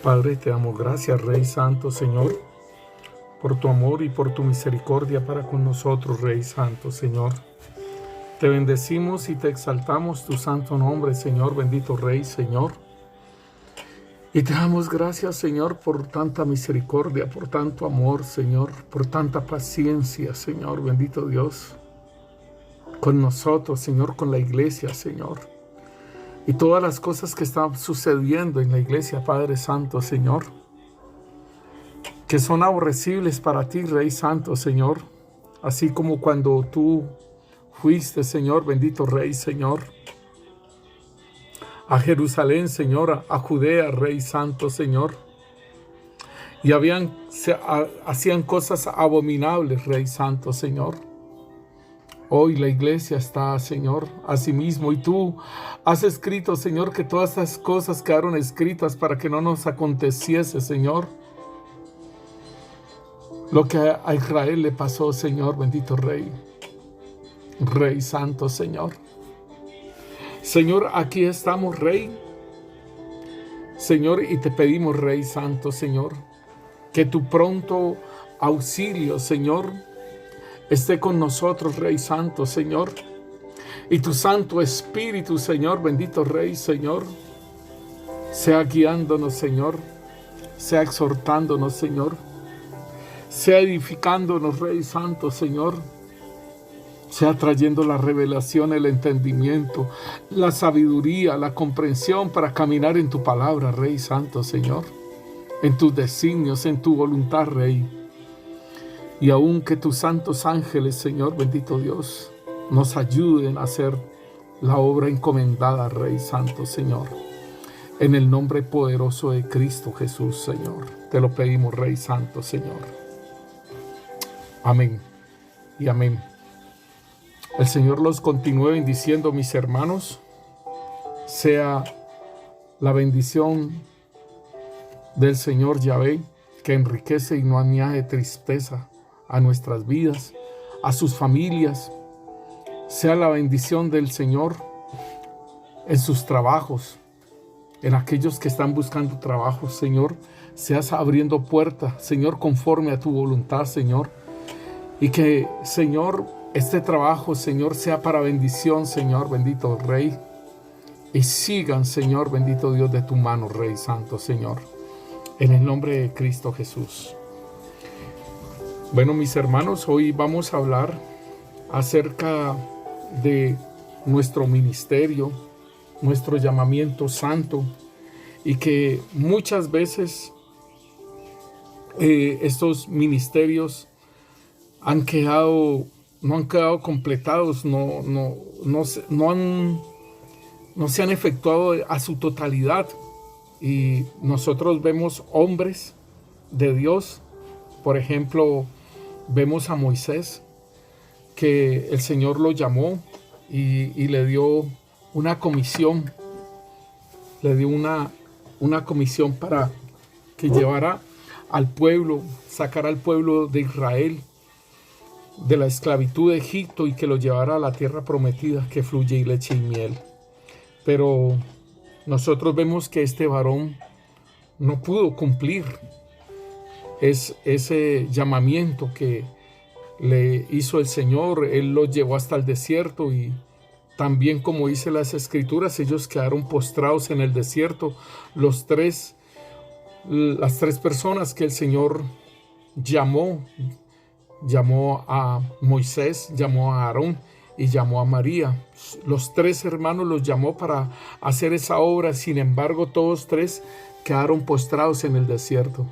Padre, te damos gracias, Rey Santo, Señor, por tu amor y por tu misericordia para con nosotros, Rey Santo, Señor. Te bendecimos y te exaltamos tu santo nombre, Señor, bendito Rey, Señor. Y te damos gracias, Señor, por tanta misericordia, por tanto amor, Señor, por tanta paciencia, Señor, bendito Dios, con nosotros, Señor, con la iglesia, Señor. Y todas las cosas que están sucediendo en la iglesia, Padre Santo, Señor, que son aborrecibles para ti, Rey Santo, Señor, así como cuando tú fuiste, Señor, bendito Rey, Señor, a Jerusalén, Señor, a Judea, Rey Santo, Señor, y hacían cosas abominables, Rey Santo, Señor. Hoy la iglesia está, Señor, asimismo, y tú has escrito, Señor, que todas estas cosas quedaron escritas para que no nos aconteciese, Señor, lo que a Israel le pasó, Señor, bendito Rey, Rey Santo, Señor. Señor, aquí estamos, Rey, Señor, y te pedimos, Rey Santo, Señor, que tu pronto auxilio, Señor, esté con nosotros, Rey Santo, Señor, y tu Santo Espíritu, Señor, bendito Rey, Señor, sea guiándonos, Señor, sea exhortándonos, Señor, sea edificándonos, Rey Santo, Señor, sea trayendo la revelación, el entendimiento, la sabiduría, la comprensión para caminar en tu palabra, Rey Santo, Señor, en tus designios, en tu voluntad, Rey. Y aun que tus santos ángeles, Señor, bendito Dios, nos ayuden a hacer la obra encomendada, Rey Santo, Señor. En el nombre poderoso de Cristo Jesús, Señor. Te lo pedimos, Rey Santo, Señor. Amén y amén. El Señor los continúe bendiciendo, mis hermanos. Sea la bendición del Señor Yahvé, que enriquece y no añade tristeza a nuestras vidas, a sus familias. Sea la bendición del Señor en sus trabajos, en aquellos que están buscando trabajo, Señor. Seas abriendo puertas, Señor, conforme a tu voluntad, Señor. Y que, Señor, este trabajo, Señor, sea para bendición, Señor, bendito Rey. Y sigan, Señor, bendito Dios, de tu mano, Rey Santo, Señor. En el nombre de Cristo Jesús. Bueno, mis hermanos, hoy vamos a hablar acerca de nuestro ministerio, nuestro llamamiento santo, y que muchas veces estos ministerios no han quedado completados, no se han efectuado a su totalidad. Y nosotros vemos hombres de Dios, por ejemplo, vemos a Moisés, que el Señor lo llamó y le dio una comisión, una comisión para que llevara al pueblo, sacara al pueblo de Israel de la esclavitud de Egipto y que lo llevara a la tierra prometida que fluye leche y miel. Pero nosotros vemos que este varón no pudo cumplir ese llamamiento que le hizo el Señor. Él lo llevó hasta el desierto y también, como dice las Escrituras, ellos quedaron postrados en el desierto. Las tres personas que el Señor llamó a Moisés, llamó a Aarón y llamó a María. Los tres hermanos los llamó para hacer esa obra. Sin embargo, todos tres quedaron postrados en el desierto.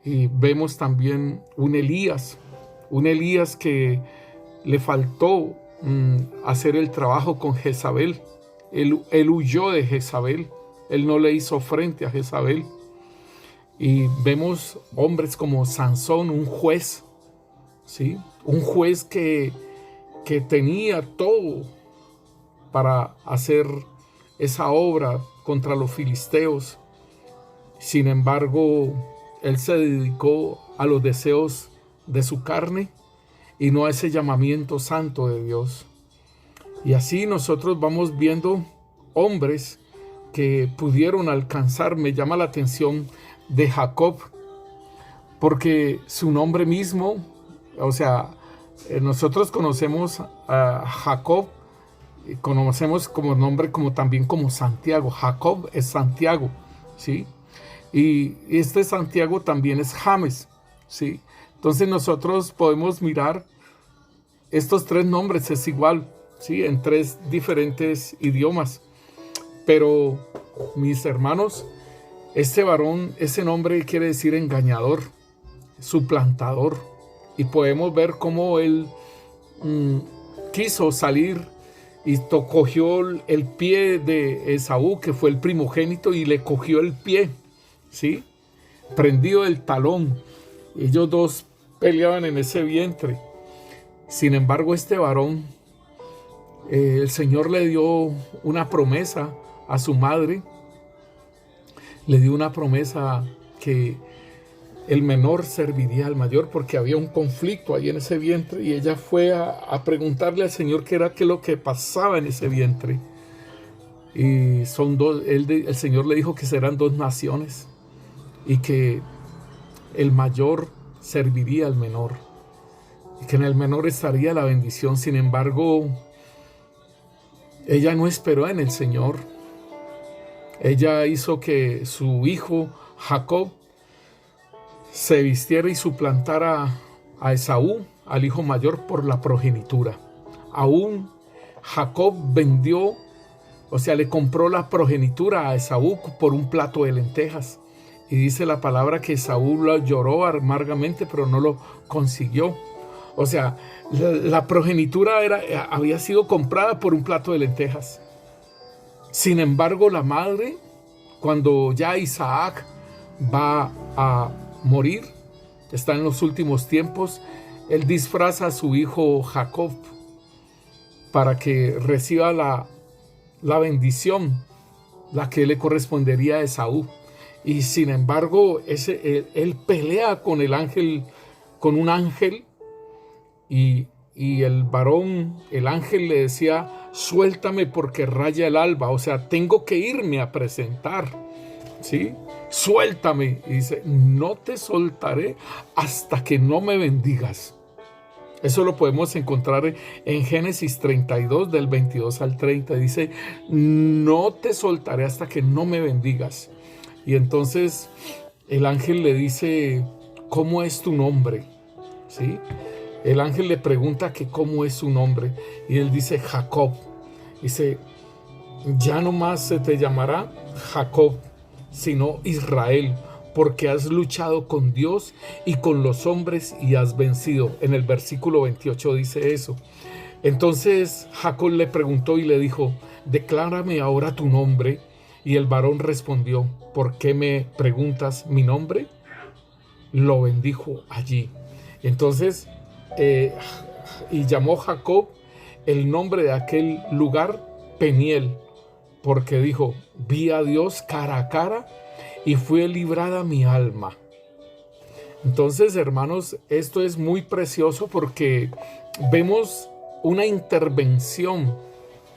Y vemos también un Elías que le faltó hacer el trabajo con Jezabel. Él huyó de Jezabel. Él no le hizo frente a Jezabel. Y vemos hombres como Sansón, un juez, ¿sí? Un juez que tenía todo para hacer esa obra contra los filisteos. Sin embargo, él se dedicó a los deseos de su carne y no a ese llamamiento santo de Dios. Y así nosotros vamos viendo hombres que pudieron alcanzar. Me llama la atención de Jacob, porque su nombre mismo, o sea, nosotros conocemos a Jacob, conocemos como nombre como también como Santiago. Jacob es Santiago, ¿sí? Y este Santiago también es James, ¿sí? Entonces nosotros podemos mirar estos tres nombres, es igual, ¿sí? En tres diferentes idiomas. Pero, mis hermanos, este varón, ese nombre quiere decir engañador, suplantador. Y podemos ver cómo él quiso salir y cogió el pie de Esaú, que fue el primogénito, y le cogió el pie, ¿sí? Prendido el talón. Ellos dos peleaban en ese vientre. Sin embargo, este varón, el Señor le dio una promesa a su madre. Le dio una promesa que el menor serviría al mayor, porque había un conflicto ahí en ese vientre, y ella fue a preguntarle al Señor qué era lo que pasaba en ese vientre. Y son dos, el Señor le dijo que serán dos naciones y que el mayor serviría al menor y que en el menor estaría la bendición. Sin embargo, ella no esperó en el Señor. Ella hizo que su hijo Jacob se vistiera y suplantara a Esaú, al hijo mayor, por la progenitura. Aún Jacob vendió, o sea, le compró la progenitura a Esaú por un plato de lentejas. Y dice la palabra que Esaú lo lloró amargamente, pero no lo consiguió. O sea, la progenitura había sido comprada por un plato de lentejas. Sin embargo, la madre, cuando ya Isaac va a morir, está en los últimos tiempos, él disfraza a su hijo Jacob para que reciba la bendición, la que le correspondería a Esaú. Y sin embargo, él pelea con el ángel, con un ángel, y el varón, el ángel le decía: suéltame porque raya el alba, o sea, tengo que irme a presentar, ¿sí? Suéltame. Y dice: no te soltaré hasta que no me bendigas. Eso lo podemos encontrar en Génesis 32, del 22 al 30. Dice: no te soltaré hasta que no me bendigas. Y entonces el ángel le dice: ¿cómo es tu nombre? ¿Sí? El ángel le pregunta que cómo es su nombre. Y él dice: Jacob. Dice: ya no más se te llamará Jacob, sino Israel, porque has luchado con Dios y con los hombres y has vencido. En el versículo 28 dice eso. Entonces Jacob le preguntó y le dijo: declárame ahora tu nombre. Y el varón respondió: ¿por qué me preguntas mi nombre? Lo bendijo allí. Entonces, y llamó Jacob el nombre de aquel lugar Peniel, porque dijo: vi a Dios cara a cara y fue librada mi alma. Entonces, hermanos, esto es muy precioso porque vemos una intervención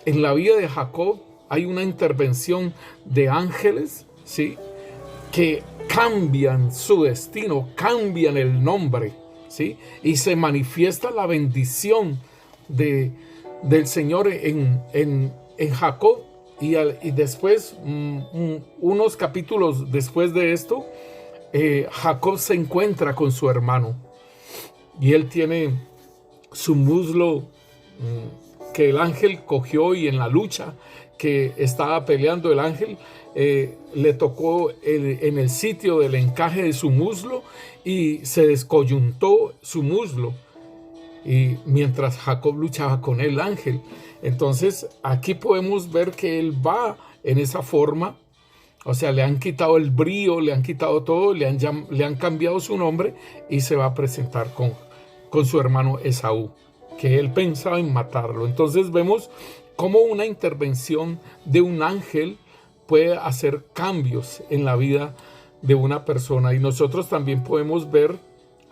en la vida de Jacob. Hay una intervención de ángeles, ¿sí?, que cambian su destino, cambian el nombre, ¿sí?, y se manifiesta la bendición del Señor en Jacob. Y después, unos capítulos después de esto, Jacob se encuentra con su hermano y él tiene su muslo que el ángel cogió, y en la lucha que estaba peleando el ángel, le tocó en el sitio del encaje de su muslo y se descoyuntó su muslo, y mientras Jacob luchaba con el ángel. Entonces aquí podemos ver que él va en esa forma, o sea, le han quitado el brío, le han quitado todo, le han cambiado su nombre, y se va a presentar con su hermano Esaú, que él pensaba en matarlo. Entonces vemos cómo una intervención de un ángel puede hacer cambios en la vida de una persona. Y nosotros también podemos ver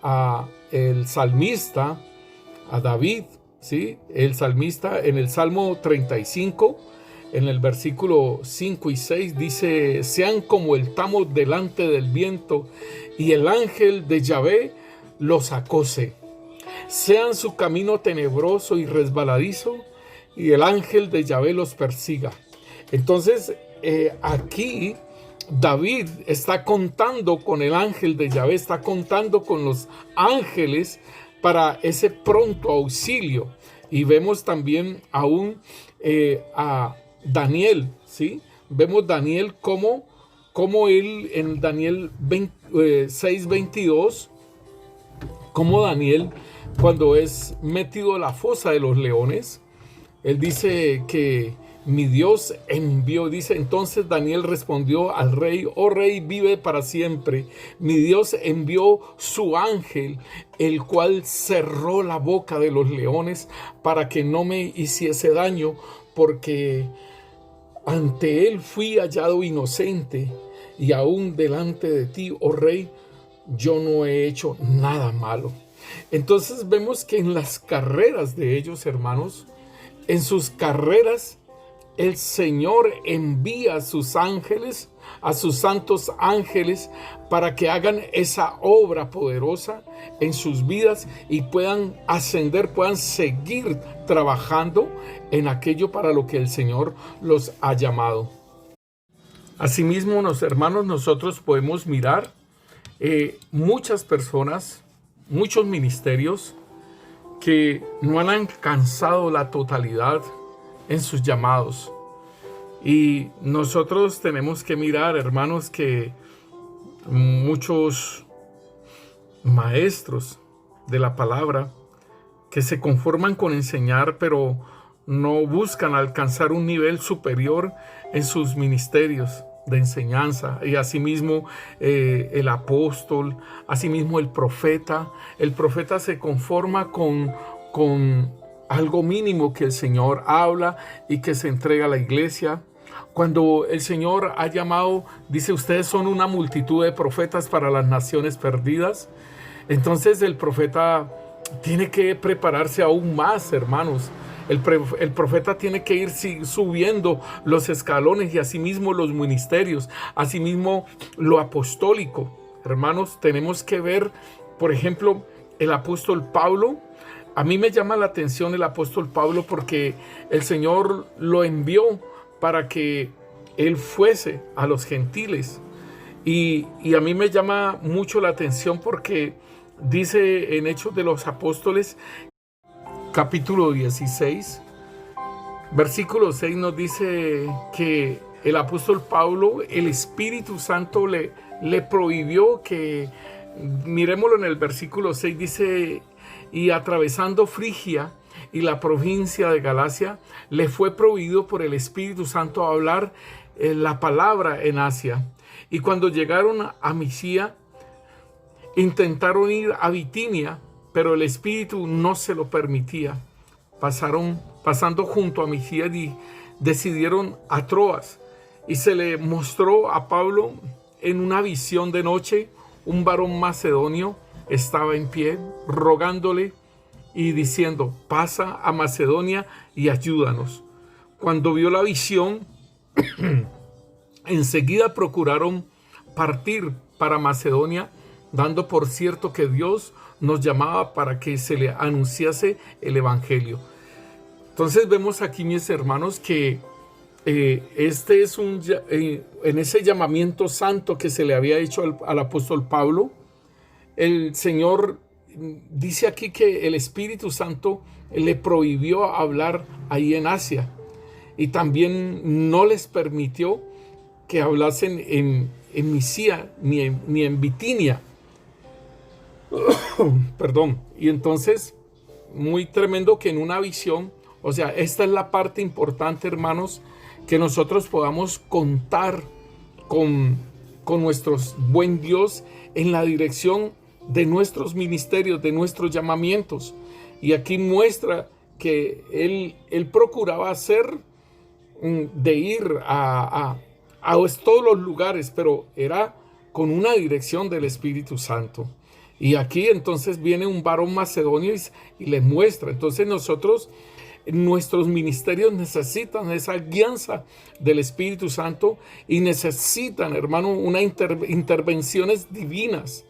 a el salmista, a David, ¿sí? El salmista en el Salmo 35, en el versículo 5 y 6 dice: sean como el tamo delante del viento, y el ángel de Yahvé los acose. Sean su camino tenebroso y resbaladizo, y el ángel de Yahvé los persiga. Entonces, aquí David está contando con el ángel de Yahvé, está contando con los ángeles para ese pronto auxilio. Y vemos también aún a Daniel, ¿sí? Vemos Daniel como él en Daniel 6:22, como Daniel, cuando es metido a la fosa de los leones, él dice que mi Dios envió, dice: entonces Daniel respondió al rey: oh rey, vive para siempre. Mi Dios envió su ángel, el cual cerró la boca de los leones para que no me hiciese daño, porque ante él fui hallado inocente, y aún delante de ti, oh rey, yo no he hecho nada malo. Entonces vemos que en las carreras de ellos, hermanos, en sus carreras, el Señor envía a sus ángeles, a sus santos ángeles, para que hagan esa obra poderosa en sus vidas y puedan ascender, puedan seguir trabajando en aquello para lo que el Señor los ha llamado. Asimismo, hermanos, nosotros podemos mirar muchas personas, muchos ministerios que no han alcanzado la totalidad en sus llamados. Y nosotros tenemos que mirar, hermanos, que muchos maestros de la palabra que se conforman con enseñar, pero no buscan alcanzar un nivel superior en sus ministerios de enseñanza. Y asimismo el apóstol, asimismo el profeta se conforma con algo mínimo que el Señor habla y que se entrega a la iglesia. Cuando el Señor ha llamado, dice: ustedes son una multitud de profetas para las naciones perdidas. Entonces el profeta tiene que prepararse aún más, hermanos. El profeta tiene que ir subiendo los escalones, y asimismo los ministerios, asimismo lo apostólico. Hermanos, tenemos que ver, por ejemplo, el apóstol Pablo. A mí me llama la atención el apóstol Pablo porque el Señor lo envió para que él fuese a los gentiles. Y a mí me llama mucho la atención porque dice en Hechos de los Apóstoles, capítulo 16, versículo 6, nos dice que el apóstol Pablo, el Espíritu Santo le prohibió que, miremoslo en el versículo 6, dice: y atravesando Frigia y la provincia de Galacia, le fue prohibido por el Espíritu Santo hablar la palabra en Asia. Y cuando llegaron a Misia, intentaron ir a Bitinia, pero el Espíritu no se lo permitía. Pasando junto a Misia, y decidieron a Troas. Y se le mostró a Pablo en una visión de noche: un varón macedonio estaba en pie, rogándole y diciendo: pasa a Macedonia y ayúdanos. Cuando vio la visión, enseguida procuraron partir para Macedonia, dando por cierto que Dios nos llamaba para que se le anunciase el evangelio. Entonces vemos aquí, mis hermanos, que este es en ese llamamiento santo que se le había hecho al apóstol Pablo, el Señor dice aquí que el Espíritu Santo le prohibió hablar ahí en Asia, y también no les permitió que hablasen en Misia ni en Bitinia. Perdón. Y entonces, muy tremendo que en una visión, o sea, esta es la parte importante, hermanos, que nosotros podamos contar con nuestro buen Dios en la dirección de nuestros ministerios, de nuestros llamamientos. Y aquí muestra que él procuraba hacer, de ir a todos los lugares, pero era con una dirección del Espíritu Santo. Y aquí entonces viene un varón macedonio y le muestra. Entonces nosotros nuestros ministerios necesitan esa guianza del Espíritu Santo y necesitan, hermano, intervenciones divinas,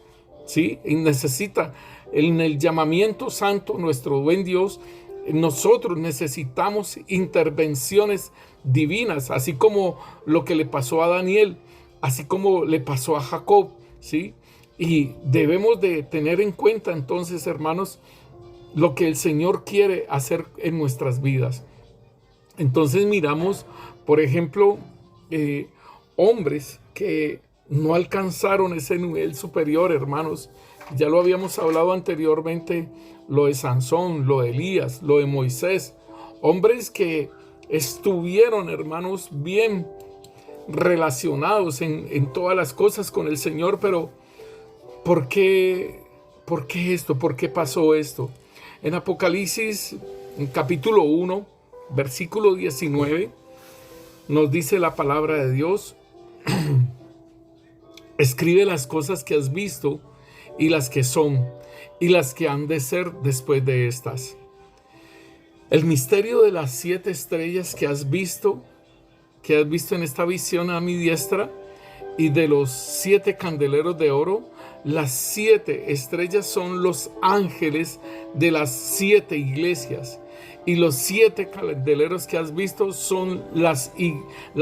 ¿sí? Y necesita en el llamamiento santo, nuestro buen Dios, nosotros necesitamos intervenciones divinas, así como lo que le pasó a Daniel, así como le pasó a Jacob, ¿sí? Y debemos de tener en cuenta entonces, hermanos, lo que el Señor quiere hacer en nuestras vidas. Entonces miramos, por ejemplo, hombres que no alcanzaron ese nivel superior, hermanos. Ya lo habíamos hablado anteriormente, lo de Sansón, lo de Elías, lo de Moisés. Hombres que estuvieron, hermanos, bien relacionados en todas las cosas con el Señor, pero ¿por qué esto? ¿Por qué pasó esto? En Apocalipsis, en capítulo 1, versículo 19, nos dice la palabra de Dios: escribe las cosas que has visto y las que son y las que han de ser después de estas. El misterio de las 7 estrellas que has visto en esta visión a mi diestra, y de los 7 candeleros de oro. Las 7 estrellas son los ángeles de las 7 iglesias, y los 7 candeleros que has visto son las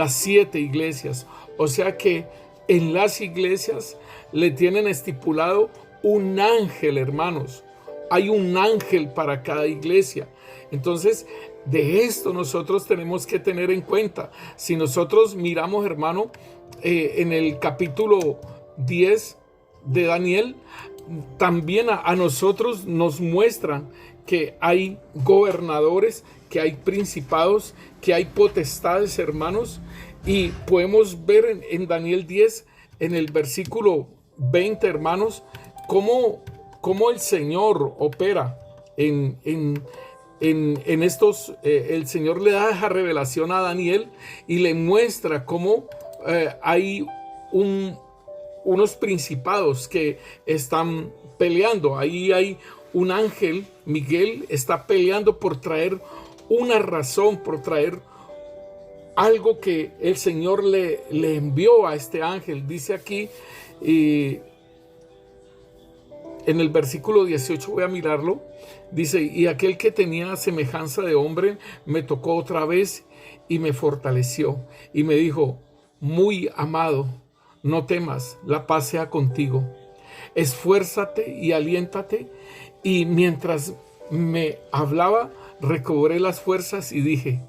7 iglesias. O sea que en las iglesias le tienen estipulado un ángel, hermanos. Hay un ángel para cada iglesia. Entonces, de esto nosotros tenemos que tener en cuenta. Si nosotros miramos, hermano, en el capítulo 10 de Daniel, también a nosotros nos muestran que hay gobernadores, que hay principados, que hay potestades, hermanos. Y podemos ver en Daniel 10, en el versículo 20, hermanos, cómo el Señor opera en estos. El Señor le da esa revelación a Daniel y le muestra cómo hay unos principados que están peleando. Ahí hay un ángel, Miguel, está peleando por traer una razón, por traer algo que el Señor le envió a este ángel. Dice aquí, en el versículo 18, voy a mirarlo, dice: y aquel que tenía semejanza de hombre me tocó otra vez y me fortaleció y me dijo: muy amado, no temas, la paz sea contigo. Esfuérzate y aliéntate. Y mientras me hablaba, recobré las fuerzas y dije: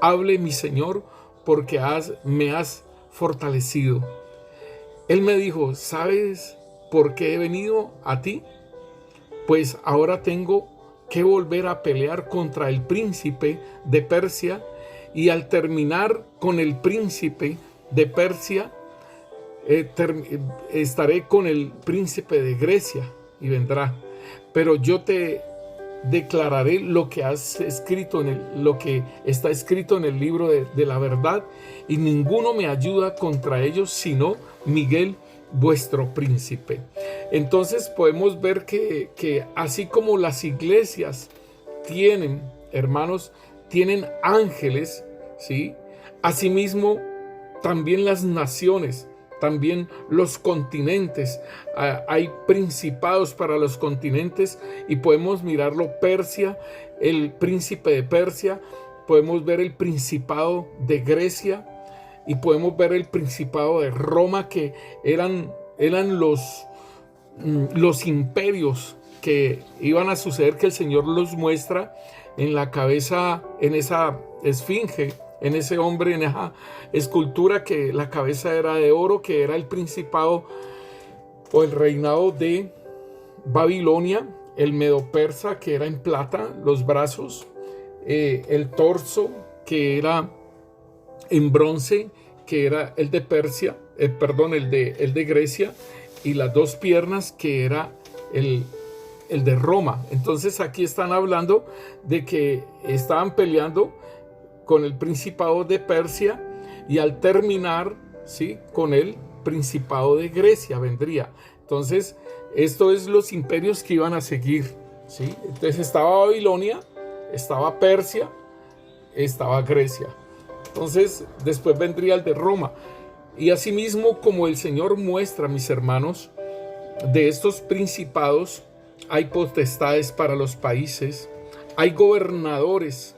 hable mi Señor, porque me has fortalecido. Él me dijo: ¿sabes por qué he venido a ti? Pues ahora tengo que volver a pelear contra el príncipe de Persia, y al terminar con el príncipe de Persia, estaré con el príncipe de Grecia y vendrá. Pero yo te declararé lo que has escrito lo que está escrito en el libro de la verdad, y ninguno me ayuda contra ellos sino Miguel, vuestro príncipe. Entonces podemos ver que así como las iglesias tienen, hermanos, tienen ángeles, ¿sí? Asimismo, también las naciones, también los continentes, hay principados para los continentes, y podemos mirarlo: Persia, el príncipe de Persia, podemos ver el principado de Grecia, y podemos ver el principado de Roma, que eran los imperios que iban a suceder, que el Señor los muestra en la cabeza, en esa esfinge, en ese hombre, en esa escultura, que la cabeza era de oro, que era el principado o el reinado de Babilonia. El medo persa, que era en plata, los brazos, el torso, que era en bronce, que era el de Persia, el de Grecia, y las 2 piernas, que era el de Roma. Entonces aquí están hablando de que estaban peleando con el principado de Persia, y al terminar, ¿sí?, con el principado de Grecia vendría. Entonces esto es los imperios que iban a seguir, ¿sí? Entonces estaba Babilonia, estaba Persia, estaba Grecia. Entonces, después vendría el de Roma. Y asimismo, como el Señor muestra, mis hermanos, de estos principados, hay potestades para los países, hay gobernadores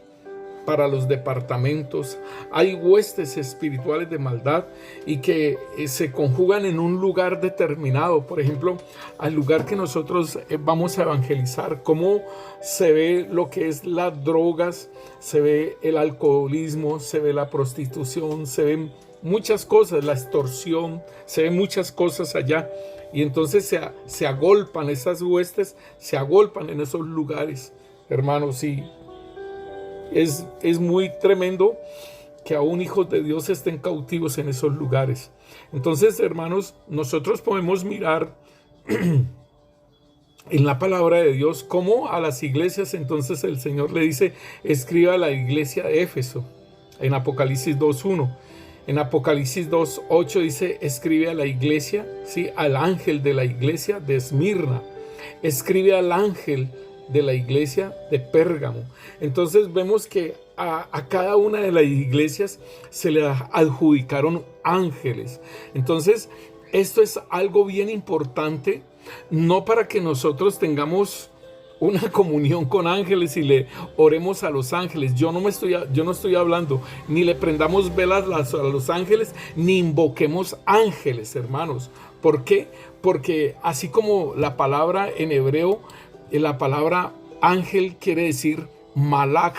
para los departamentos, hay huestes espirituales de maldad y que se conjugan en un lugar determinado. Por ejemplo, al lugar que nosotros vamos a evangelizar, cómo se ve lo que es las drogas, se ve el alcoholismo, se ve la prostitución, se ven muchas cosas, la extorsión, se ven muchas cosas allá. Y entonces se agolpan esas huestes, se agolpan en esos lugares, hermanos, y es muy tremendo que aún hijos de Dios estén cautivos en esos lugares. Entonces, hermanos, nosotros podemos mirar en la palabra de Dios cómo a las iglesias entonces el Señor le dice, escriba a la iglesia de Éfeso, en Apocalipsis 2:1. En Apocalipsis 2:8 dice, escribe a la iglesia, ¿sí? Al ángel de la iglesia de Esmirna. Escribe al ángel de la iglesia de Pérgamo. Entonces vemos que a cada una de las iglesias se le adjudicaron ángeles. Entonces esto es algo bien importante, no para que nosotros tengamos una comunión con ángeles y le oremos a los ángeles. Yo no estoy hablando, ni le prendamos velas a los ángeles, ni invoquemos ángeles, hermanos. ¿Por qué? Porque así como la palabra en hebreo, la palabra ángel quiere decir malach.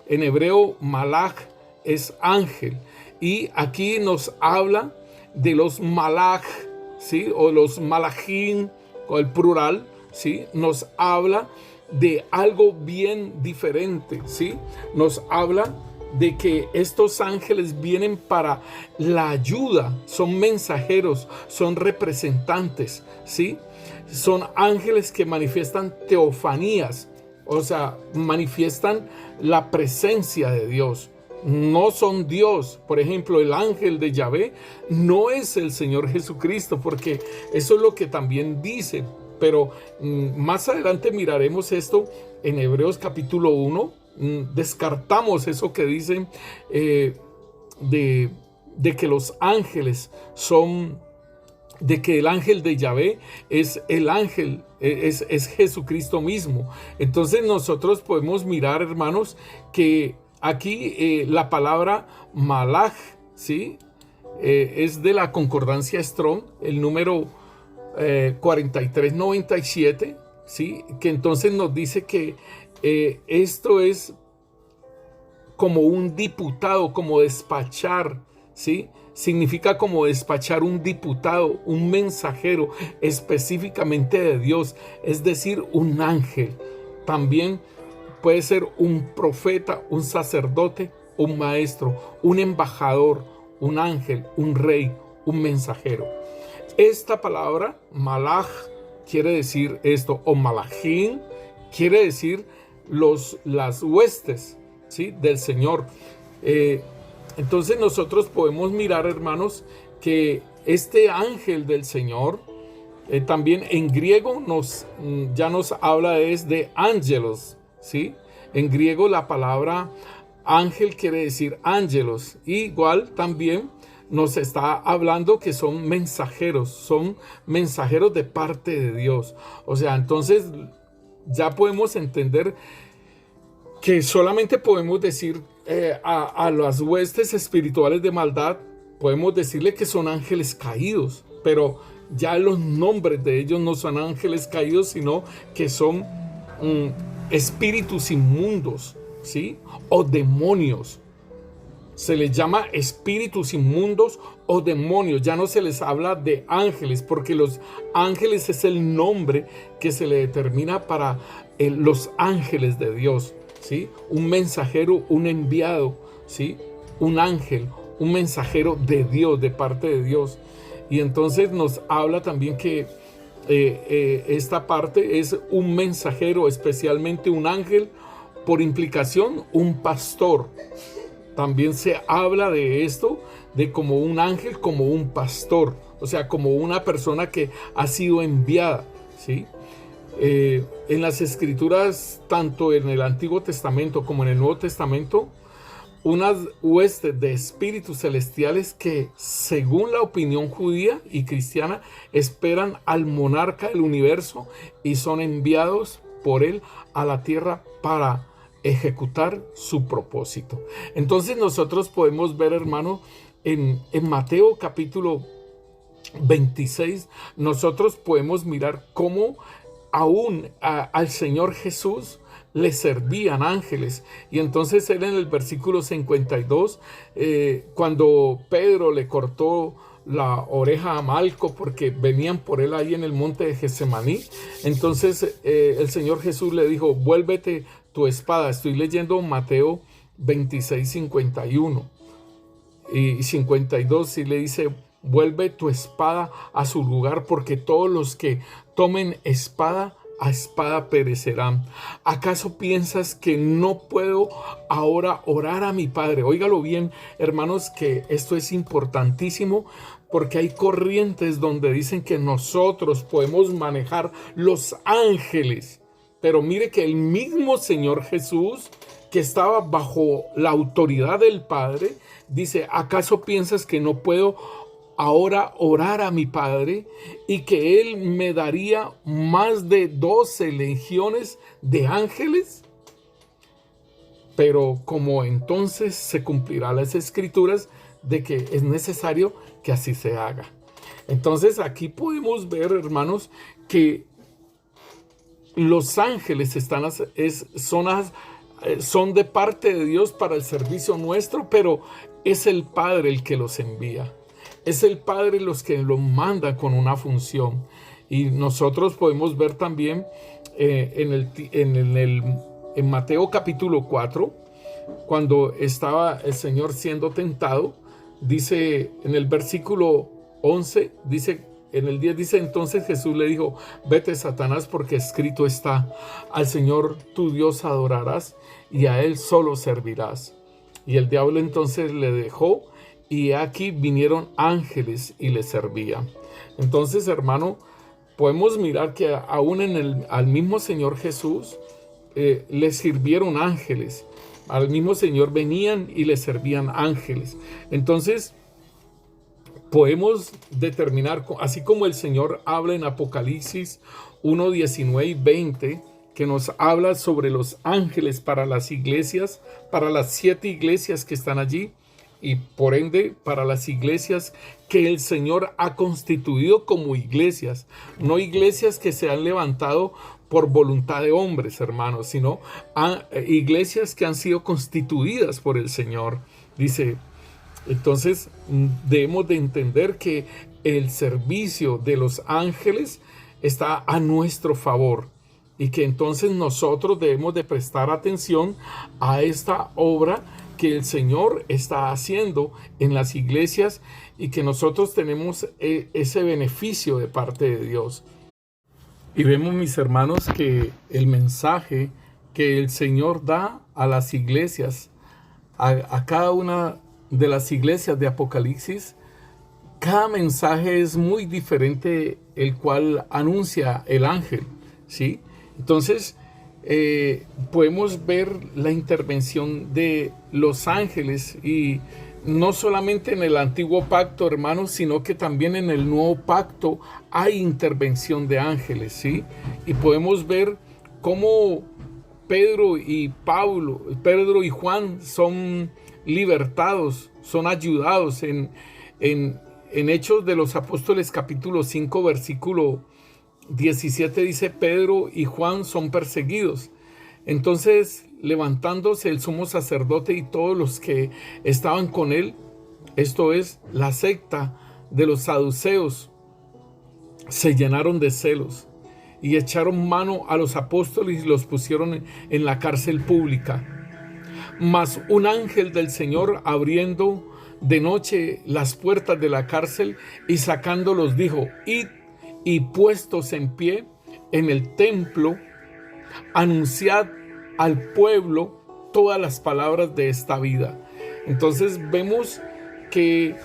En hebreo, malach es ángel. Y aquí nos habla de los malach, ¿sí? O los malachim, o el plural, ¿sí? Nos habla de algo bien diferente, ¿sí? Nos habla de que estos ángeles vienen para la ayuda, son mensajeros, son representantes, ¿sí? Son ángeles que manifiestan teofanías, o sea, manifiestan la presencia de Dios. No son Dios. Por ejemplo, el ángel de Yahvé no es el Señor Jesucristo, porque eso es lo que también dice. Pero más adelante miraremos esto en Hebreos capítulo 1. Descartamos eso que dicen de que los ángeles son, de que el ángel de Yahvé es el ángel, es Jesucristo mismo. Entonces nosotros podemos mirar, hermanos, que aquí la palabra malach, ¿sí? Es de la concordancia Strong, el número 4397, ¿sí? Que entonces nos dice que esto es como un diputado, como despachar, ¿sí? Significa como despachar un diputado, un mensajero específicamente de Dios, es decir, un ángel. También puede ser un profeta, un sacerdote, un maestro, un embajador, un ángel, un rey, un mensajero. Esta palabra, malach, quiere decir esto, o malachim, quiere decir las huestes, ¿sí? Del Señor. Entonces nosotros podemos mirar, hermanos, que este ángel del Señor, también en griego ya nos habla de ángelos, ¿sí? En griego la palabra ángel quiere decir ángelos. Igual también nos está hablando que son mensajeros de parte de Dios. O sea, entonces ya podemos entender que solamente podemos decir a las huestes espirituales de maldad, podemos decirle que son ángeles caídos, pero ya los nombres de ellos no son ángeles caídos, sino que son espíritus inmundos, ¿sí? O demonios. Se les llama espíritus inmundos o demonios. Ya no se les habla de ángeles, porque los ángeles es el nombre que se le determina para los ángeles de Dios, ¿sí? Un mensajero, un enviado, ¿sí? Un ángel, un mensajero de Dios, de parte de Dios. Y entonces nos habla también que esta parte es un mensajero, especialmente un ángel, por implicación un pastor. También se habla de esto, de como un ángel, como un pastor, o sea, como una persona que ha sido enviada, ¿sí? En las escrituras, tanto en el Antiguo Testamento como en el Nuevo Testamento, unas huestes de espíritus celestiales que, según la opinión judía y cristiana, esperan al monarca del universo y son enviados por él a la tierra para ejecutar su propósito. Entonces nosotros podemos ver, hermano, en Mateo capítulo 26, nosotros podemos mirar cómo aún al Señor Jesús le servían ángeles. Y entonces él en el versículo 52, cuando Pedro le cortó la oreja a Malco porque venían por él ahí en el monte de Getsemaní, entonces el Señor Jesús le dijo: vuélvete tu espada. Estoy leyendo Mateo 26, 51 y 52, y le dice: vuelve tu espada a su lugar, porque todos los que tomen espada, a espada perecerán. ¿Acaso piensas que no puedo ahora orar a mi Padre? Óigalo bien, hermanos, que esto es importantísimo, porque hay corrientes donde dicen que nosotros podemos manejar los ángeles. Pero mire que el mismo Señor Jesús, que estaba bajo la autoridad del Padre, dice: ¿acaso piensas que no puedo ahora orar a mi Padre y que Él me daría más de 12 legiones de ángeles? Pero como entonces se cumplirán las escrituras de que es necesario que así se haga. Entonces aquí podemos ver, hermanos, que los ángeles son de parte de Dios para el servicio nuestro, pero es el Padre el que los envía. Es el Padre los que los manda con una función. Y nosotros podemos ver también en Mateo capítulo 4, cuando estaba el Señor siendo tentado, dice en el versículo 11, en el 10 dice: entonces Jesús le dijo: vete, Satanás, porque escrito está: al Señor tu Dios adorarás y a Él solo servirás. Y el diablo entonces le dejó, y aquí vinieron ángeles y le servían. Entonces, hermano, podemos mirar que aún al mismo Señor Jesús le sirvieron ángeles. Al mismo Señor venían y le servían ángeles. Entonces, podemos determinar, así como el Señor habla en Apocalipsis 1, 19 y 20, que nos habla sobre los ángeles para las iglesias, para las 7 iglesias que están allí, y por ende para las iglesias que el Señor ha constituido como iglesias, no iglesias que se han levantado por voluntad de hombres, hermanos, sino iglesias que han sido constituidas por el Señor. Dice, entonces debemos de entender que el servicio de los ángeles está a nuestro favor, y que entonces nosotros debemos de prestar atención a esta obra que el Señor está haciendo en las iglesias, y que nosotros tenemos ese beneficio de parte de Dios. Y vemos, mis hermanos, que el mensaje que el Señor da a las iglesias, a cada una de las iglesias de Apocalipsis, cada mensaje es muy diferente, el cual anuncia el ángel, ¿sí? Entonces, podemos ver la intervención de los ángeles, y no solamente en el antiguo pacto, hermanos, sino que también en el nuevo pacto hay intervención de ángeles, ¿sí? Y podemos ver cómo Pedro y Juan son libertados, son ayudados en Hechos de los Apóstoles capítulo 5, versículo 17, dice: Pedro y Juan son perseguidos. Entonces, levantándose el sumo sacerdote y todos los que estaban con él, esto es, la secta de los saduceos, se llenaron de celos y echaron mano a los apóstoles y los pusieron en la cárcel pública. Mas un ángel del Señor, abriendo de noche las puertas de la cárcel y sacándolos, dijo: id, y puestos en pie en el templo, anunciad al pueblo todas las palabras de esta vida. Entonces vemos que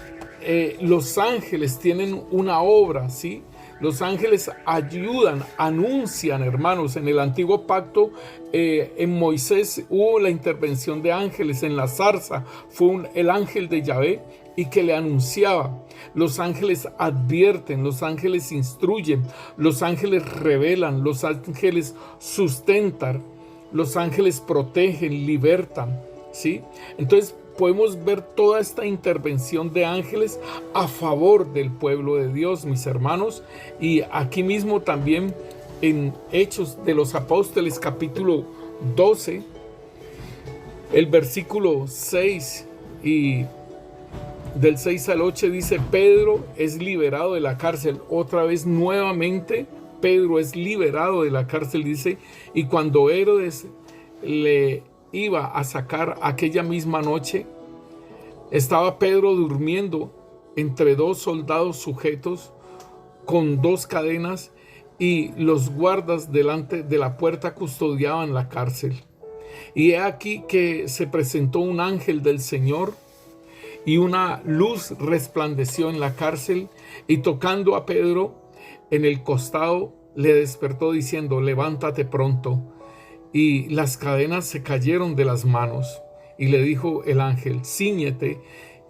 los ángeles tienen una obra, ¿sí? Los ángeles ayudan, anuncian, hermanos. En el antiguo pacto, en Moisés hubo la intervención de ángeles. En la zarza fue el ángel de Yahvé y que le anunciaba. Los ángeles advierten, los ángeles instruyen, los ángeles revelan, los ángeles sustentan, los ángeles protegen, libertan, ¿sí? Entonces podemos ver toda esta intervención de ángeles a favor del pueblo de Dios, mis hermanos. Y aquí mismo también en Hechos de los Apóstoles, capítulo 12, el versículo 6 y del 6 al 8 dice: Pedro es liberado de la cárcel. Otra vez, nuevamente, Pedro es liberado de la cárcel, dice, y cuando Herodes le iba a sacar aquella misma noche, estaba Pedro durmiendo entre dos soldados sujetos con dos cadenas, y los guardas delante de la puerta custodiaban la cárcel. Y he aquí que se presentó un ángel del Señor, y una luz resplandeció en la cárcel, y tocando a Pedro en el costado, le despertó diciendo: levántate pronto. Y las cadenas se cayeron de las manos. Y le dijo el ángel: cíñete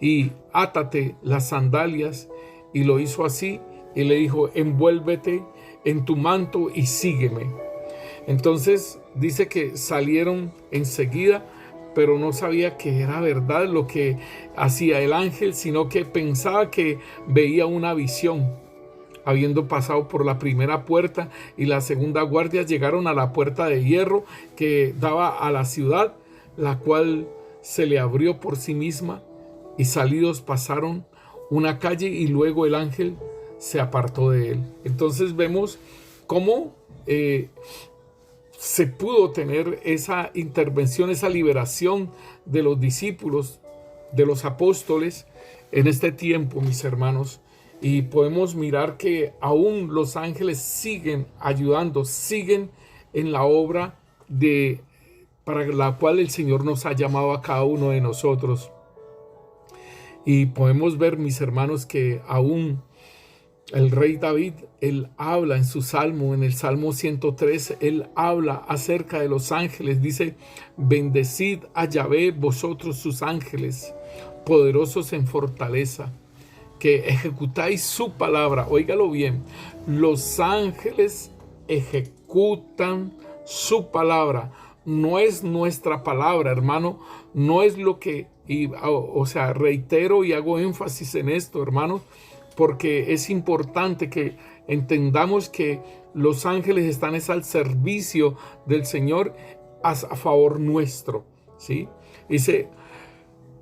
y átate las sandalias. Y lo hizo así, y le dijo: envuélvete en tu manto y sígueme. Entonces dice que salieron enseguida, pero no sabía que era verdad lo que hacía el ángel, sino que pensaba que veía una visión. Habiendo pasado por la primera puerta y la segunda guardia, llegaron a la puerta de hierro que daba a la ciudad, la cual se le abrió por sí misma, y salidos pasaron una calle, y luego el ángel se apartó de él. Entonces vemos cómo se pudo tener esa intervención, esa liberación de los discípulos, de los apóstoles en este tiempo, mis hermanos. Y podemos mirar que aún los ángeles siguen ayudando, siguen en la obra para la cual el Señor nos ha llamado a cada uno de nosotros. Y podemos ver, mis hermanos, que aún el rey David, él habla en su salmo, en el Salmo 103, él habla acerca de los ángeles. Dice: bendecid a Yahvé vosotros sus ángeles, poderosos en fortaleza, que ejecutáis su palabra. Óigalo bien, los ángeles ejecutan su palabra. No es nuestra palabra, hermano, no es lo que, reitero y hago énfasis en esto, hermano, porque es importante que entendamos que los ángeles están al servicio del Señor a favor nuestro, ¿sí? Dice: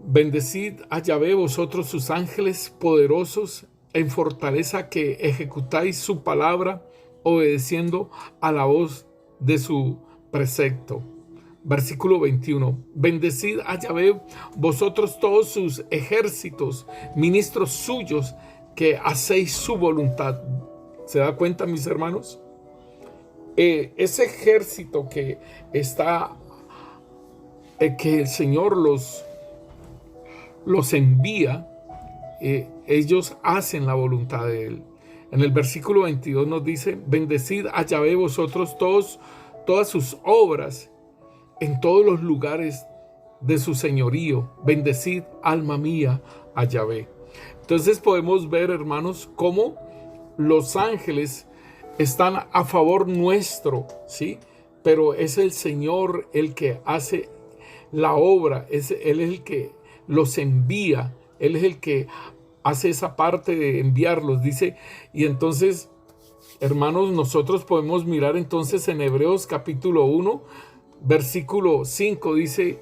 bendecid a Yahvé vosotros sus ángeles poderosos en fortaleza, que ejecutáis su palabra, obedeciendo a la voz de su precepto. Versículo 21. Bendecid a Yahvé vosotros todos sus ejércitos, ministros suyos, que hacéis su voluntad. ¿Se da cuenta, mis hermanos? Ese ejército que está, que el Señor los envía, ellos hacen la voluntad de Él. En el versículo 22 nos dice: bendecid a Yahvé vosotros todas sus obras en todos los lugares de su señorío. Bendecid, alma mía, a Yahvé. Entonces podemos ver, hermanos, cómo los ángeles están a favor nuestro, ¿sí? Pero es el Señor el que hace la obra, Él es el que los envía, Él es el que hace esa parte de enviarlos, dice. Y entonces, hermanos, nosotros podemos mirar entonces en Hebreos capítulo 1, versículo 5, dice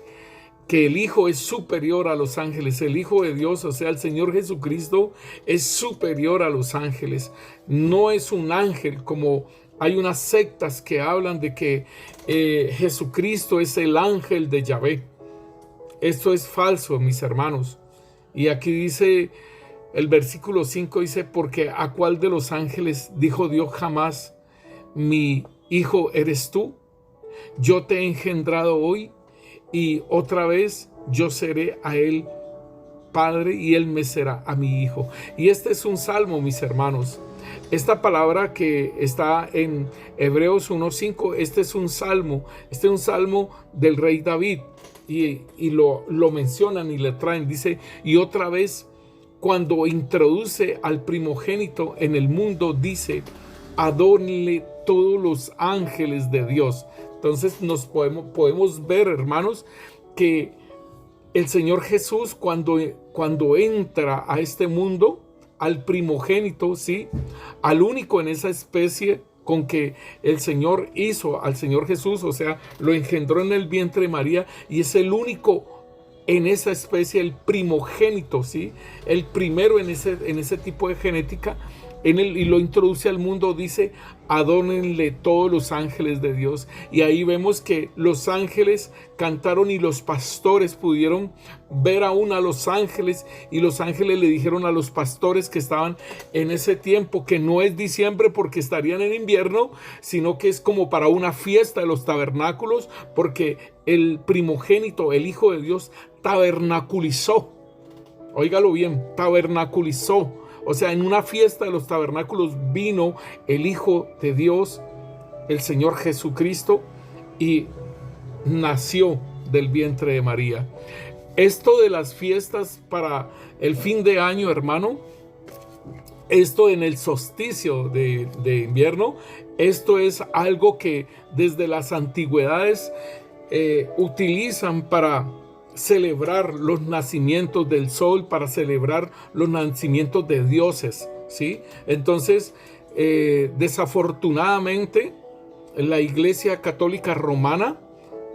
que el Hijo es superior a los ángeles. El Hijo de Dios, o sea, el Señor Jesucristo, es superior a los ángeles. No es un ángel, como hay unas sectas que hablan de que Jesucristo es el ángel de Yahvé. Esto es falso, mis hermanos. Y aquí dice, el versículo 5 dice: porque ¿a cuál de los ángeles dijo Dios jamás: mi hijo eres tú? Yo te he engendrado hoy, y otra vez yo seré a él padre, y él me será a mi hijo. Y este es un salmo, mis hermanos. Esta palabra que está en Hebreos 1:5, este es un salmo del rey David, y lo mencionan y le traen, dice, y otra vez cuando introduce al primogénito en el mundo, dice, adórenle todos los ángeles de Dios. Entonces podemos ver, hermanos, que el Señor Jesús cuando entra a este mundo, al primogénito, ¿sí?, al único en esa especie con que el Señor hizo al Señor Jesús, o sea, lo engendró en el vientre de María, y es el único en esa especie, el primogénito, ¿sí?, el primero en ese tipo de genética, y lo introduce al mundo, dice, adórenle todos los ángeles de Dios. Y ahí vemos que los ángeles cantaron y los pastores pudieron ver aún a los ángeles, y los ángeles le dijeron a los pastores que estaban en ese tiempo, que no es diciembre porque estarían en invierno, sino que es como para una fiesta de los tabernáculos, porque el primogénito, el Hijo de Dios, tabernaculizó. Óigalo bien, tabernaculizó. O sea, en una fiesta de los tabernáculos vino el Hijo de Dios, el Señor Jesucristo, y nació del vientre de María. Esto de las fiestas para el fin de año, hermano, esto en el solsticio de invierno, esto es algo que desde las antigüedades utilizan para celebrar los nacimientos del sol, para celebrar los nacimientos de dioses, ¿sí? Entonces, desafortunadamente, la Iglesia Católica Romana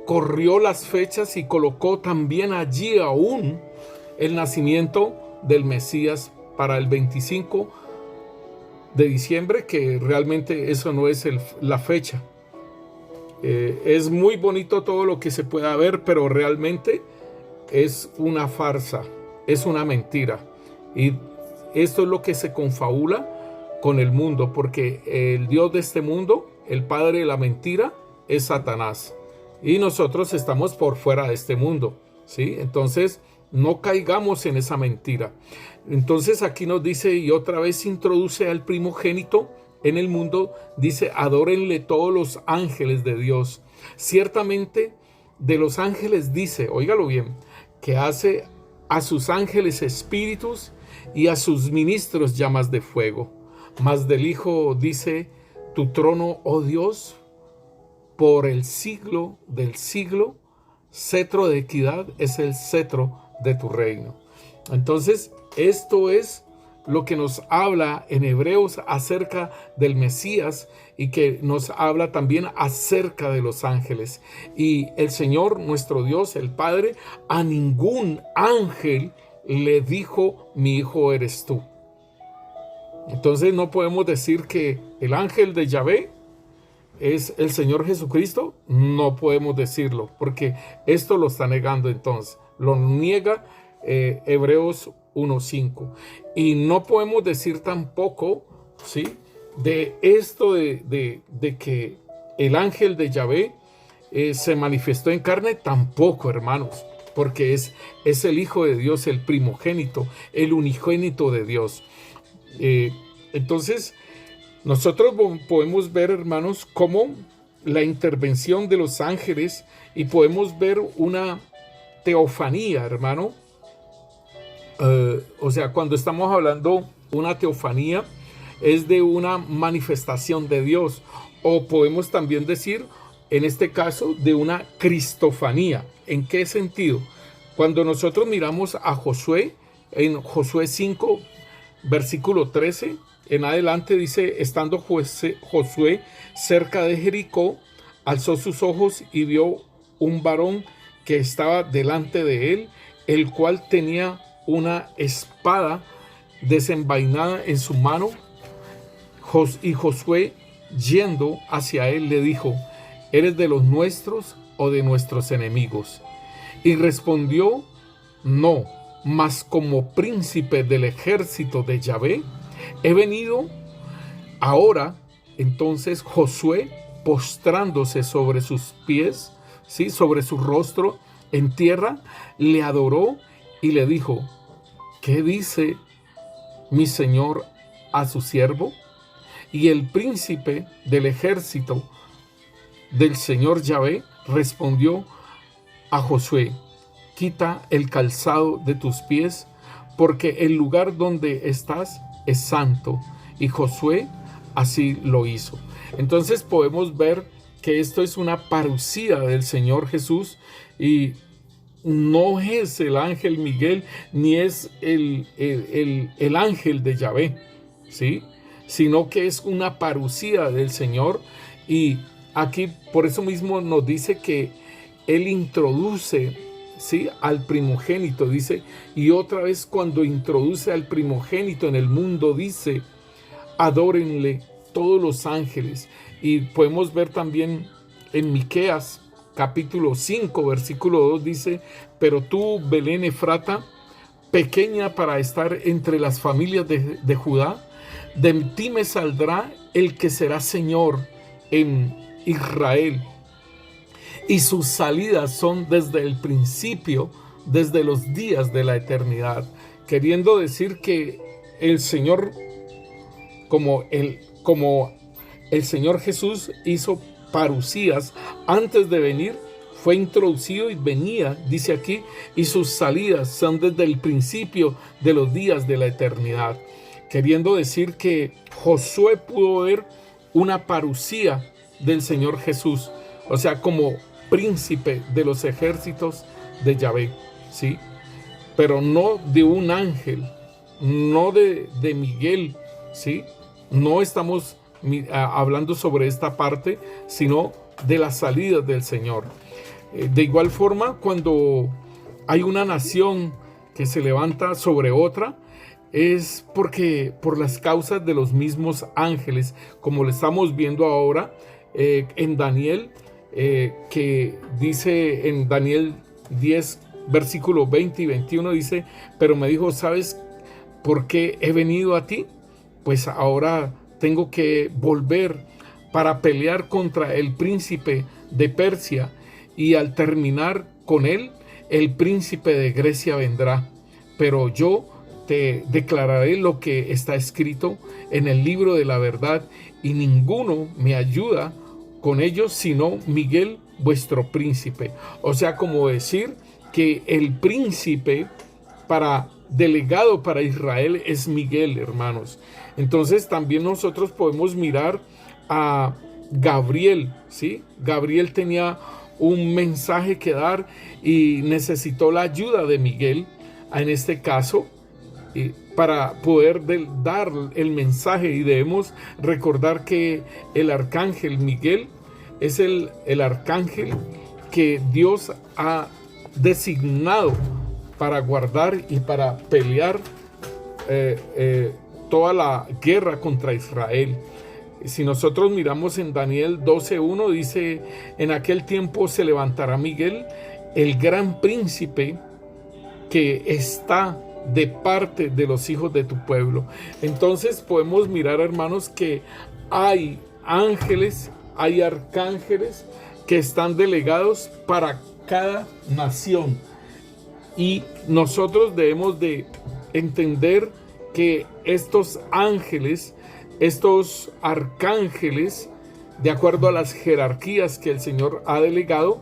corrió las fechas y colocó también allí aún el nacimiento del Mesías para el 25 de diciembre, que realmente eso no es la fecha. Es muy bonito todo lo que se pueda ver, pero realmente es una farsa, es una mentira. Y esto es lo que se confabula con el mundo, porque el Dios de este mundo, el padre de la mentira, es Satanás. Y nosotros estamos por fuera de este mundo, ¿sí? Entonces, no caigamos en esa mentira. Entonces, aquí nos dice, y otra vez introduce al primogénito en el mundo, dice, adórenle todos los ángeles de Dios. Ciertamente, de los ángeles dice, óigalo bien, que hace a sus ángeles espíritus y a sus ministros llamas de fuego. Mas del Hijo dice, tu trono, oh Dios, por el siglo del siglo, cetro de equidad es el cetro de tu reino. Entonces, esto es lo que nos habla en Hebreos acerca del Mesías, y que nos habla también acerca de los ángeles. Y el Señor, nuestro Dios, el Padre, a ningún ángel le dijo, mi hijo eres tú. Entonces no podemos decir que el ángel de Yahvé es el Señor Jesucristo. No podemos decirlo, porque esto lo está negando. Entonces lo niega Hebreos 1:5. Y no podemos decir tampoco, ¿sí?, de esto de que el ángel de Yahvé se manifestó en carne, tampoco, hermanos, porque es el Hijo de Dios, el primogénito, el unigénito de Dios. Entonces, nosotros podemos ver, hermanos, cómo la intervención de los ángeles, y podemos ver una teofanía, hermano. O sea, cuando estamos hablando una teofanía, es de una manifestación de Dios, o podemos también decir, en este caso, de una cristofanía. ¿En qué sentido? Cuando nosotros miramos a Josué, en Josué 5, versículo 13, en adelante dice, estando Josué cerca de Jericó, alzó sus ojos y vio un varón que estaba delante de él, el cual tenía una espada desenvainada en su mano. Y Josué, yendo hacia él, le dijo, ¿eres de los nuestros o de nuestros enemigos? Y respondió, no, mas como príncipe del ejército de Yahvé he venido. Ahora, entonces Josué, postrándose sobre sus pies, ¿sí?, sobre su rostro en tierra, le adoró y le dijo, ¿qué dice mi señor a su siervo? Y el príncipe del ejército del Señor Yahvé respondió a Josué: quita el calzado de tus pies, porque el lugar donde estás es santo. Y Josué así lo hizo. Entonces podemos ver que esto es una parucía del Señor Jesús, y no es el ángel Miguel, ni es el ángel de Yahvé, ¿sí? Sino que es una parucía del Señor. Y aquí por eso mismo nos dice que Él introduce, ¿sí?, al primogénito, dice, y otra vez cuando introduce al primogénito en el mundo, dice: adórenle todos los ángeles. Y podemos ver también en Miqueas capítulo 5 versículo 2, dice: pero tú, Belén Efrata, pequeña para estar entre las familias de Judá, de ti me saldrá el que será Señor en Israel, y sus salidas son desde el principio, desde los días de la eternidad. Queriendo decir que el Señor, como el Señor Jesús hizo parucías antes de venir, fue introducido y venía, dice aquí, y sus salidas son desde el principio de los días de la eternidad. Queriendo decir que Josué pudo ver una parucía del Señor Jesús, o sea, como príncipe de los ejércitos de Yahvé, ¿sí? Pero no de un ángel, no de Miguel, ¿sí? No estamos hablando sobre esta parte, sino de las salidas del Señor. De igual forma, cuando hay una nación que se levanta sobre otra, es porque por las causas de los mismos ángeles, como lo estamos viendo ahora en Daniel, que dice en Daniel 10 versículo 20 y 21, dice: pero me dijo, ¿sabes por qué he venido a ti? Pues ahora tengo que volver para pelear contra el príncipe de Persia, y al terminar con él, el príncipe de Grecia vendrá. Pero yo te declararé lo que está escrito en el libro de la verdad, y ninguno me ayuda con ellos sino Miguel, vuestro príncipe. O sea, como decir que el príncipe delegado para Israel es Miguel, hermanos. Entonces también nosotros podemos mirar a Gabriel, ¿sí? Gabriel tenía un mensaje que dar y necesitó la ayuda de Miguel, en este caso, para poder dar el mensaje. Y debemos recordar que el arcángel Miguel es el arcángel que Dios ha designado para guardar y para pelear toda la guerra contra Israel. Si nosotros miramos en Daniel 12:1, dice: en aquel tiempo se levantará Miguel, el gran príncipe que está de parte de los hijos de tu pueblo. Entonces podemos mirar, hermanos, que hay ángeles, hay arcángeles que están delegados para cada nación, y nosotros debemos de entender que estos ángeles, estos arcángeles, de acuerdo a las jerarquías que el Señor ha delegado,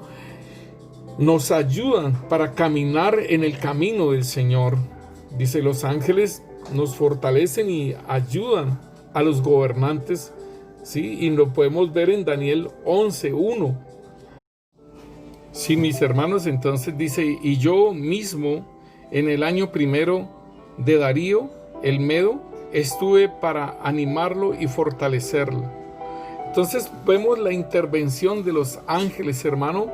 nos ayudan para caminar en el camino del Señor. Dice: los ángeles nos fortalecen y ayudan a los gobernantes, ¿sí? Y lo podemos ver en Daniel 11:1. Sí, mis hermanos, entonces dice: y yo mismo en el año primero de Darío el Medo estuve para animarlo y fortalecerlo. Entonces vemos la intervención de los ángeles, hermano,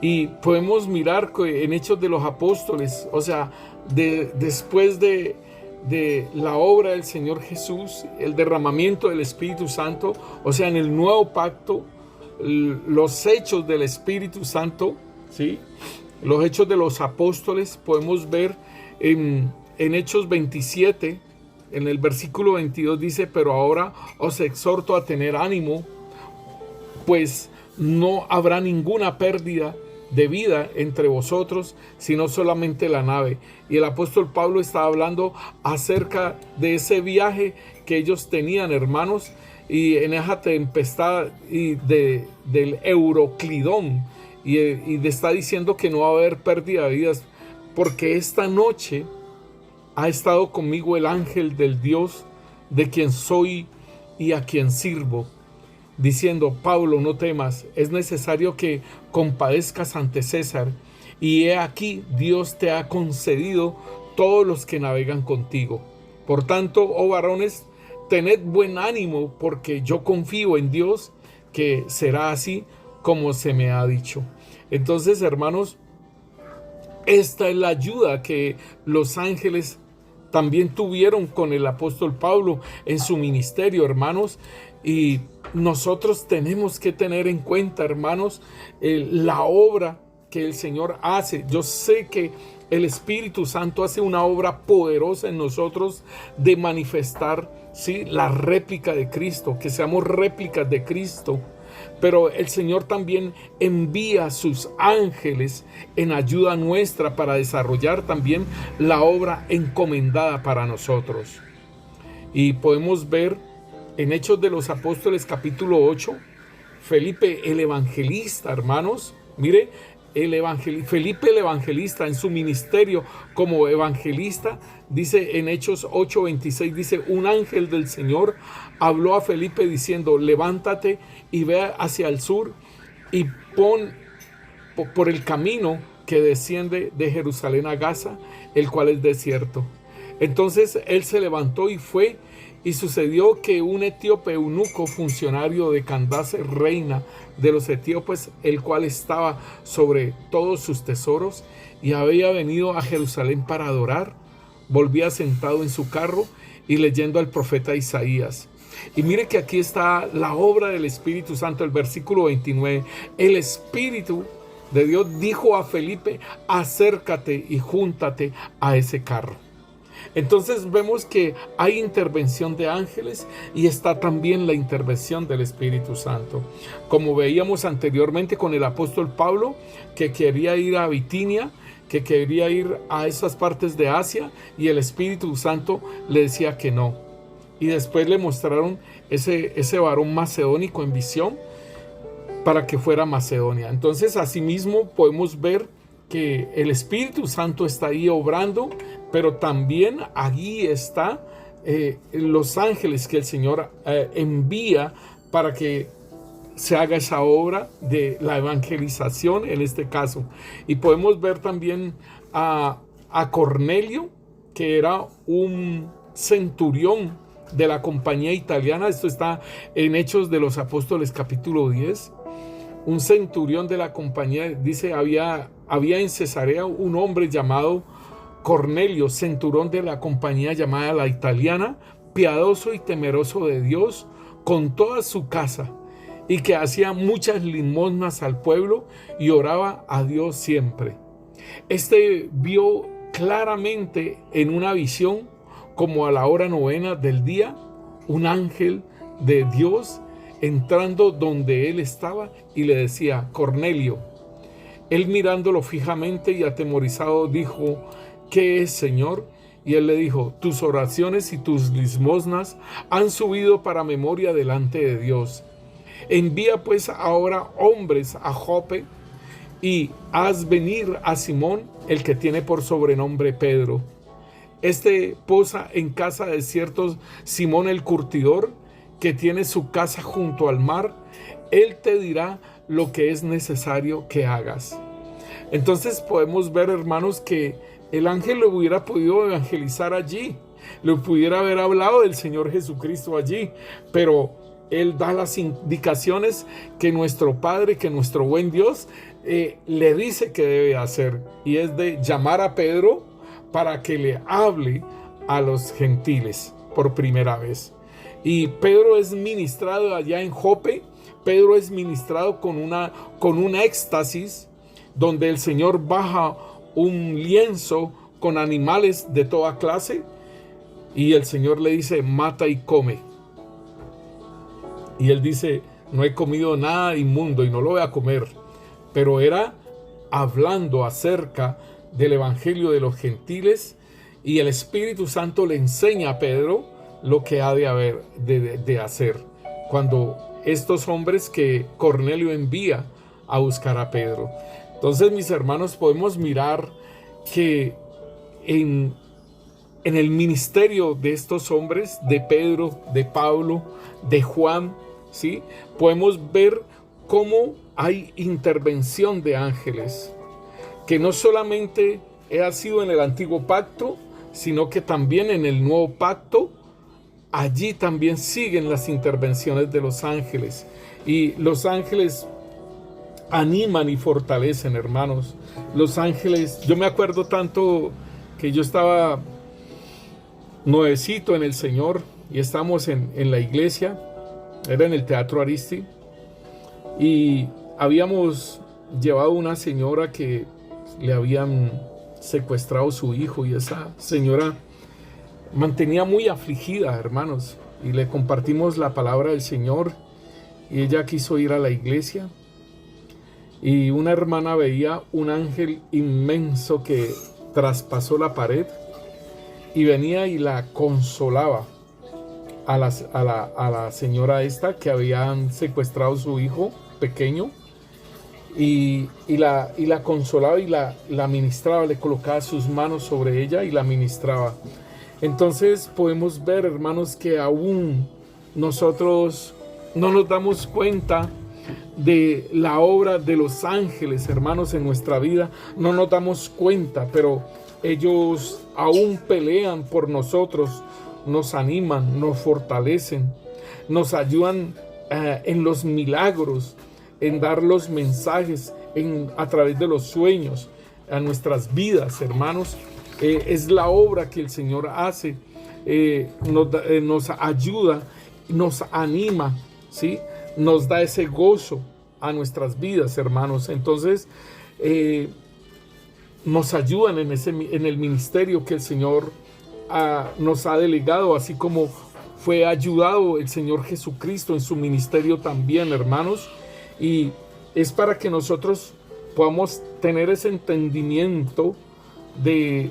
y podemos mirar que en Hechos de los Apóstoles, o sea, después de la obra del Señor Jesús, el derramamiento del Espíritu Santo, o sea, en el nuevo pacto, los hechos del Espíritu Santo, ¿sí? Los hechos de los apóstoles, podemos ver en Hechos 27, en el versículo 22 dice: pero ahora os exhorto a tener ánimo, pues no habrá ninguna pérdida de vida entre vosotros, sino solamente la nave. Y el apóstol Pablo estaba hablando acerca de ese viaje que ellos tenían, hermanos, y en esa tempestad y del Euroclidón, y está diciendo que no va a haber pérdida de vidas, porque esta noche ha estado conmigo el ángel del Dios de quien soy y a quien sirvo, diciendo: Pablo, no temas, es necesario que compadezcas ante César, y he aquí Dios te ha concedido todos los que navegan contigo. Por tanto, oh varones, tened buen ánimo, porque yo confío en Dios que será así como se me ha dicho. Entonces, hermanos, esta es la ayuda que los ángeles también tuvieron con el apóstol Pablo en su ministerio, hermanos. Y nosotros tenemos que tener en cuenta, hermanos, la obra que el Señor hace. Yo sé que el Espíritu Santo hace una obra poderosa en nosotros de manifestar, ¿sí?, la réplica de Cristo, que seamos réplicas de Cristo. Pero el Señor también envía a sus ángeles en ayuda nuestra para desarrollar también la obra encomendada para nosotros. Y podemos ver en Hechos de los Apóstoles capítulo 8, Felipe el evangelista, hermanos, mire, Felipe el evangelista en su ministerio como evangelista, dice en Hechos 8:26, dice: un ángel del Señor habló a Felipe diciendo: levántate y ve hacia el sur y pon por el camino que desciende de Jerusalén a Gaza, el cual es desierto. Entonces él se levantó y fue. Y sucedió que un etíope eunuco, funcionario de Candace, reina de los etíopes, el cual estaba sobre todos sus tesoros y había venido a Jerusalén para adorar, volvía sentado en su carro y leyendo al profeta Isaías. Y mire que aquí está la obra del Espíritu Santo, el versículo 29. El Espíritu de Dios dijo a Felipe: acércate y júntate a ese carro. Entonces vemos que hay intervención de ángeles y está también la intervención del Espíritu Santo. Como veíamos anteriormente con el apóstol Pablo, que quería ir a Bitinia, que quería ir a esas partes de Asia, y el Espíritu Santo le decía que no. Y después le mostraron ese varón macedónico en visión para que fuera a Macedonia. Entonces, asimismo, podemos ver que el Espíritu Santo está ahí obrando, pero también allí está los ángeles que el Señor envía para que se haga esa obra de la evangelización en este caso. Y podemos ver también a Cornelio, que era un centurión de la compañía italiana. Esto está en Hechos de los Apóstoles capítulo 10. Un centurión de la compañía, dice, había en Cesarea un hombre llamado Cornelio, centurión de la compañía llamada la italiana, piadoso y temeroso de Dios con toda su casa, y que hacía muchas limosnas al pueblo y oraba a Dios siempre. Este vio claramente en una visión, como a la hora 9 del día, un ángel de Dios entrando donde él estaba y le decía: Cornelio. Él, mirándolo fijamente y atemorizado, dijo: ¿qué es, Señor? Y él le dijo: tus oraciones y tus limosnas han subido para memoria delante de Dios. Envía pues ahora hombres a Jope y haz venir a Simón, el que tiene por sobrenombre Pedro. Este posa en casa de cierto Simón el curtidor, que tiene su casa junto al mar. Él te dirá lo que es necesario que hagas. Entonces podemos ver, hermanos, que el ángel le hubiera podido evangelizar allí, le pudiera haber hablado del Señor Jesucristo allí, pero él da las indicaciones que nuestro Padre, que nuestro buen Dios le dice que debe hacer, y es de llamar a Pedro para que le hable a los gentiles por primera vez. Y Pedro es ministrado allá en Jope. Pedro es ministrado con un éxtasis, donde el Señor baja un lienzo con animales de toda clase, y el Señor le dice: mata y come. Y él dice: no he comido nada inmundo y no lo voy a comer. Pero era hablando acerca del evangelio de los gentiles, y el Espíritu Santo le enseña a Pedro lo que ha de hacer. cuando estos hombres que Cornelio envía a buscar a Pedro. Entonces, mis hermanos, podemos mirar que en el ministerio de estos hombres, de Pedro, de Pablo, de Juan, ¿sí?, podemos ver cómo hay intervención de ángeles, que no solamente ha sido en el antiguo pacto, sino que también en el nuevo pacto. Allí también siguen las intervenciones de los ángeles, y los ángeles animan y fortalecen, hermanos. Los ángeles, yo me acuerdo tanto que yo estaba nuevecito en el Señor y estamos en la iglesia, era en el Teatro Aristi, y habíamos llevado una señora que le habían secuestrado su hijo, y esa señora mantenía muy afligida, hermanos, y le compartimos la palabra del Señor, y ella quiso ir a la iglesia, y una hermana veía un ángel inmenso que traspasó la pared y venía y la consolaba a la señora esta que habían secuestrado su hijo pequeño, y la consolaba y la ministraba, le colocaba sus manos sobre ella y la ministraba. Entonces podemos ver, hermanos, que aún nosotros no nos damos cuenta de la obra de los ángeles, hermanos, en nuestra vida. No nos damos cuenta, pero ellos aún pelean por nosotros, nos animan, nos fortalecen, nos ayudan en los milagros, en dar los mensajes a través de los sueños a nuestras vidas, hermanos. Es la obra que el Señor hace, nos ayuda, nos anima, ¿sí?, nos da ese gozo a nuestras vidas, hermanos. Entonces nos ayudan en el ministerio que el Señor nos ha delegado, así como fue ayudado el Señor Jesucristo en su ministerio también, hermanos. Y es para que nosotros podamos tener ese entendimiento de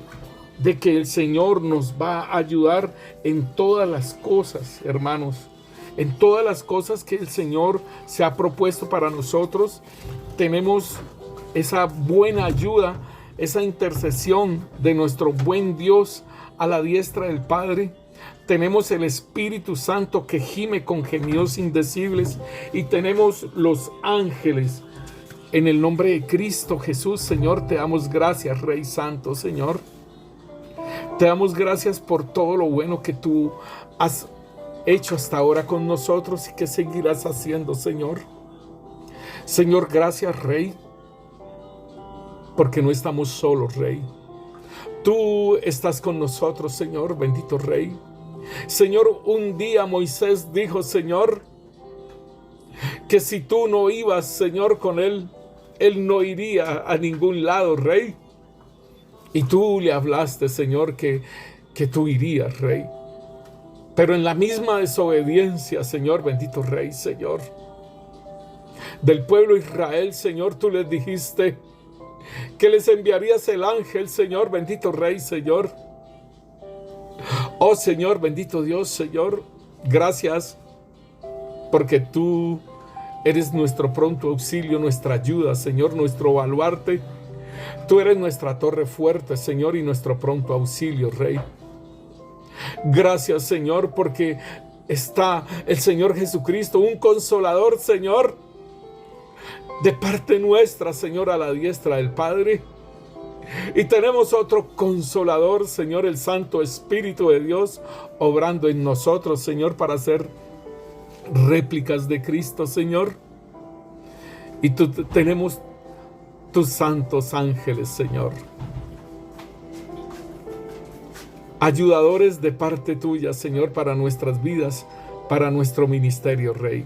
que el Señor nos va a ayudar en todas las cosas, hermanos, en todas las cosas que el Señor se ha propuesto para nosotros. Tenemos esa buena ayuda, esa intercesión de nuestro buen Dios a la diestra del Padre. Tenemos el Espíritu Santo que gime con gemidos indecibles, y tenemos los ángeles. En el nombre de Cristo Jesús, Señor, te damos gracias, Rey Santo, Señor. Te damos gracias por todo lo bueno que tú has hecho hasta ahora con nosotros y que seguirás haciendo, Señor. Señor, gracias, Rey, porque no estamos solos, Rey. Tú estás con nosotros, Señor, bendito Rey. Señor, un día Moisés dijo, Señor, que si tú no ibas, Señor, con él, él no iría a ningún lado, Rey. Y tú le hablaste, Señor, que tú irías, Rey. Pero en la misma desobediencia, Señor, bendito Rey, Señor, del pueblo de Israel, Señor, tú les dijiste que les enviarías el ángel, Señor, bendito Rey, Señor. Oh, Señor, bendito Dios, Señor, gracias, porque tú eres nuestro pronto auxilio, nuestra ayuda, Señor, nuestro baluarte. Tú eres nuestra torre fuerte, Señor, y nuestro pronto auxilio, Rey. Gracias, Señor, porque está el Señor Jesucristo, un consolador, Señor, de parte nuestra, Señor, a la diestra del Padre. Y tenemos otro consolador, Señor, el Santo Espíritu de Dios, obrando en nosotros, Señor, para ser réplicas de Cristo, Señor. Y tenemos tus santos ángeles, Señor, ayudadores de parte tuya, Señor, para nuestras vidas, para nuestro ministerio, Rey.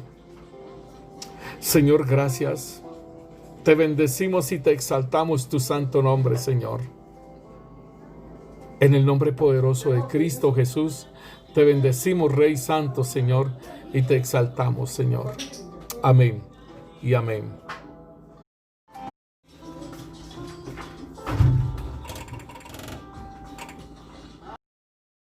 Señor, gracias. Te bendecimos y te exaltamos tu santo nombre, Señor. En el nombre poderoso de Cristo Jesús, te bendecimos, Rey Santo, Señor, y te exaltamos, Señor. Amén y amén.